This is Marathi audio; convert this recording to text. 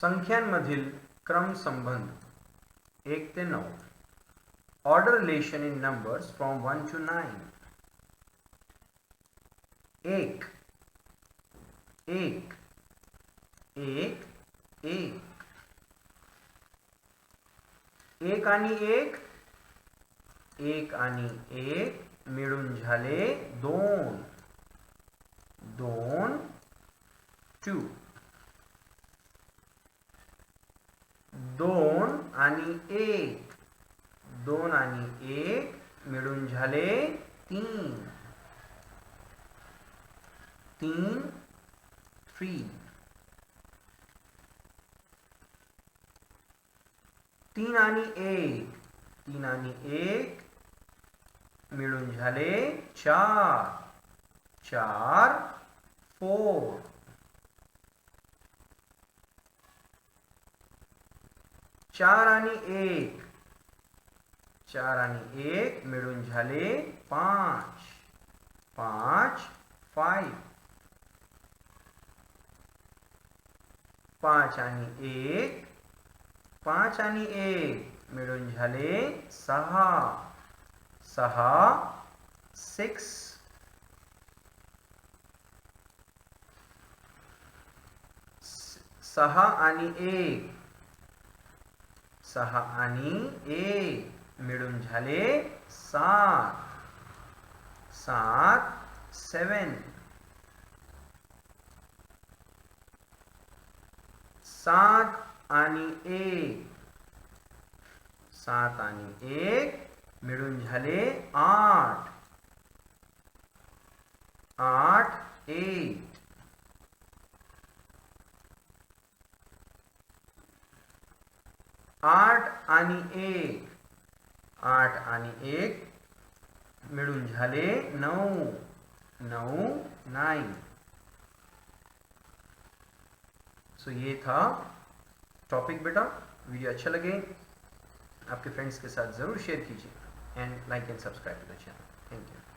संख्यांमधील क्रमसंबंध 1 ते 9. Order relation in numbers from 1 to 9. 1 1 1 1 1 आणि 1 1 आणि 1 मिळून झाले 2 2 2 2 आणि 1 2 आणि 1 मिळून झाले 3 3 3 3 आणि 1 3 आणि 1 मिळून झाले 4 4 4 4 आणि 1 4 आणि 1 मिळून झाले 5 5 5 5 आणि 1 5 आणि 1 मिळून झाले 6 6 6 6 आणि 1 6 आणि 1 मिळून झाले 7 7 7 7 आणि 1 7 आणि 1 मिळून झाले 8 8 8 8 आणि 1 8 आणि 1 मिळून झाले 9 9 9. सो ये था टॉपिक बेटा. वीडियो अच्छा लगे आपके फ्रेंड्स के साथ ज़रूर शेयर कीजिए and like and subscribe to the channel. Thank you.